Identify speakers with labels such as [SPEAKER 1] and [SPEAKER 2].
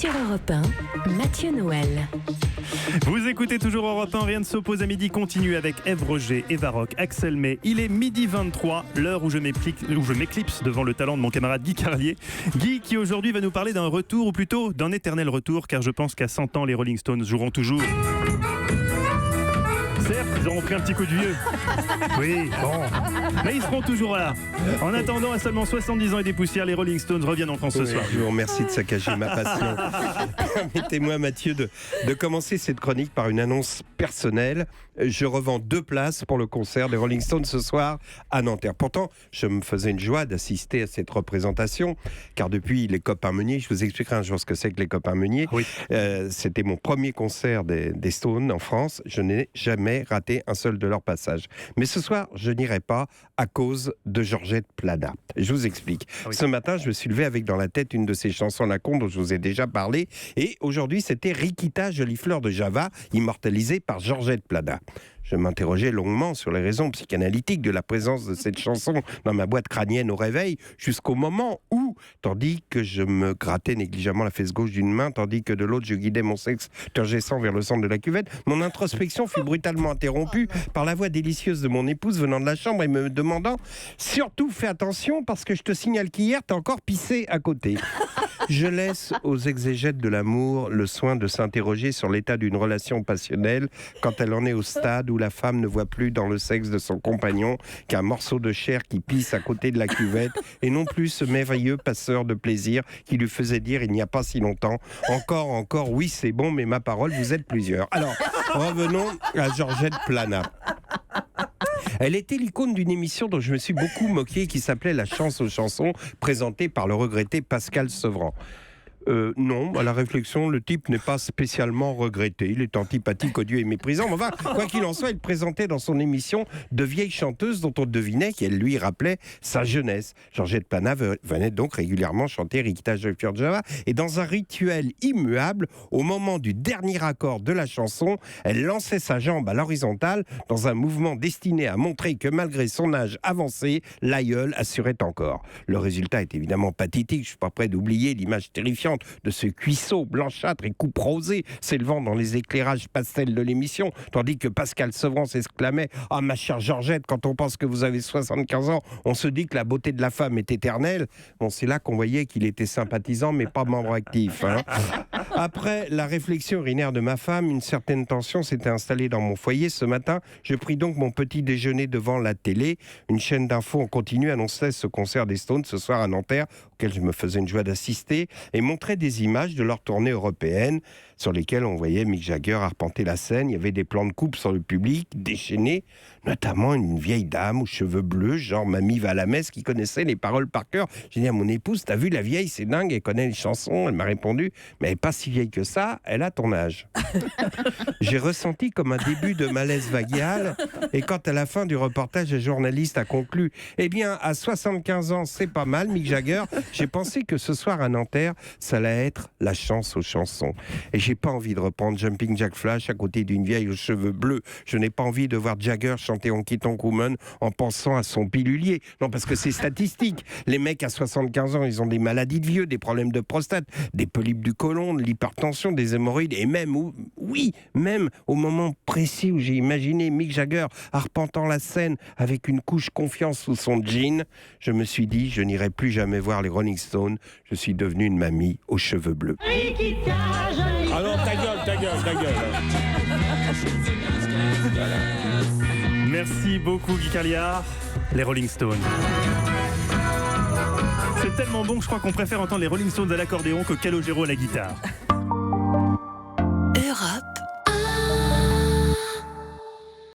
[SPEAKER 1] Sur Europe 1, Mathieu Noël.
[SPEAKER 2] Vous écoutez toujours Europe 1, rien ne s'oppose à midi, continue avec Ève Roger, Eva Rock, Axel May. Il est midi 23, l'heure où je m'éclipse devant le talent de mon camarade Guy Carlier. Guy qui aujourd'hui va nous parler d'un retour, ou plutôt d'un éternel retour, car je pense qu'à 100 ans, les Rolling Stones joueront toujours. Certes, ils auront pris un petit coup de vieux. Oui, bon. Mais ils seront toujours là. En attendant, à seulement 70 ans et des poussières, les Rolling Stones reviennent en France ce soir.
[SPEAKER 3] Je vous remercie de saccager ma passion. Permettez-moi, Mathieu, de commencer cette chronique par une annonce personnelle. Je revends 2 places pour le concert des Rolling Stones ce soir à Nanterre. Pourtant, je me faisais une joie d'assister à cette représentation, car depuis les Copains Meuniers, je vous expliquerai un jour ce que c'est que les Copains Meuniers. Oui. C'était mon premier concert des Stones en France. Je n'ai jamais raté un seul de leurs passages. Mais ce soir, je n'irai pas à cause de Georgette Plana. Je vous explique. Oui. Ce matin, je me suis levé avec dans la tête une de ces chansons La Con dont je vous ai déjà parlé. Et aujourd'hui, c'était Rikita, jolie fleur de Java, immortalisée par Georgette Plana. Je m'interrogeais longuement sur les raisons psychanalytiques de la présence de cette chanson dans ma boîte crânienne au réveil, jusqu'au moment où, tandis que je me grattais négligemment la fesse gauche d'une main, tandis que de l'autre je guidais mon sexe turgescent vers le centre de la cuvette, mon introspection fut brutalement interrompue par la voix délicieuse de mon épouse venant de la chambre et me demandant « Surtout fais attention parce que je te signale qu'hier t'as encore pissé à côté ». Je laisse aux exégètes de l'amour le soin de s'interroger sur l'état d'une relation passionnelle quand elle en est au stade où la femme ne voit plus dans le sexe de son compagnon qu'un morceau de chair qui pisse à côté de la cuvette et non plus ce merveilleux passeur de plaisir qui lui faisait dire il n'y a pas si longtemps encore, oui c'est bon mais ma parole vous êtes plusieurs. Alors revenons à Georgette Plana. Elle était l'icône d'une émission dont je me suis beaucoup moqué qui s'appelait La chance aux chansons, présentée par le regretté Pascal Sevran. Non, à la réflexion, le type n'est pas spécialement regretté. Il est antipathique, odieux et méprisant. Mais enfin, quoi qu'il en soit, il présentait dans son émission de vieilles chanteuses dont on devinait qu'elle lui rappelait sa jeunesse. Georgette Plana venait donc régulièrement chanter Rikita, jolie fleur de Java. Et dans un rituel immuable, au moment du dernier accord de la chanson, elle lançait sa jambe à l'horizontale dans un mouvement destiné à montrer que malgré son âge avancé, l'aïeul assurait encore. Le résultat est évidemment pathétique. Je ne suis pas prêt d'oublier l'image terrifiante de ce cuisseau blanchâtre et coupe rosée s'élevant dans les éclairages pastels de l'émission, tandis que Pascal Sevran s'exclamait « Ah ma chère Georgette, quand on pense que vous avez 75 ans, on se dit que la beauté de la femme est éternelle ». Bon, c'est là qu'on voyait qu'il était sympathisant mais pas membre actif. Hein. Après la réflexion urinaire de ma femme, une certaine tension s'était installée dans mon foyer. Ce matin, je pris donc mon petit déjeuner devant la télé. Une chaîne d'infos en continu annonçait ce concert des Stones ce soir à Nanterre, auquel je me faisais une joie d'assister, et montrait des images de leur tournée européenne sur lesquelles on voyait Mick Jagger arpenter la scène. Il y avait des plans de coupe sur le public déchaîné, notamment une vieille dame aux cheveux bleus, genre Mamie va à la messe, qui connaissait les paroles par cœur. J'ai dit à mon épouse, t'as vu la vieille, c'est dingue, elle connaît les chansons. Elle m'a répondu, mais elle n'est pas si vieille que ça, elle a ton âge. J'ai ressenti comme un début de malaise vagal, et quand à la fin du reportage, le journaliste a conclu, eh bien à 75 ans c'est pas mal Mick Jagger, j'ai pensé que ce soir à Nanterre, ça allait être la chance aux chansons. Et j'ai pas envie de reprendre Jumping Jack Flash à côté d'une vieille aux cheveux bleus. Je n'ai pas envie de voir Jagger chanter Honky Tonk Woman en pensant à son pilulier. Non, parce que c'est statistique. Les mecs à 75 ans, ils ont des maladies de vieux, des problèmes de prostate, des polypes du côlon, de l'hypertension, des hémorroïdes, et même, même au moment précis où j'ai imaginé Mick Jagger arpentant la scène avec une couche confiance sous son jean, je me suis dit, je n'irai plus jamais voir les Rolling Stones. Je suis devenu une mamie aux cheveux bleus.
[SPEAKER 4] Ah non, ta gueule.
[SPEAKER 2] Merci beaucoup Guy Carliard. Les Rolling Stones. C'est tellement bon que je crois qu'on préfère entendre les Rolling Stones à l'accordéon que Calogero à la guitare.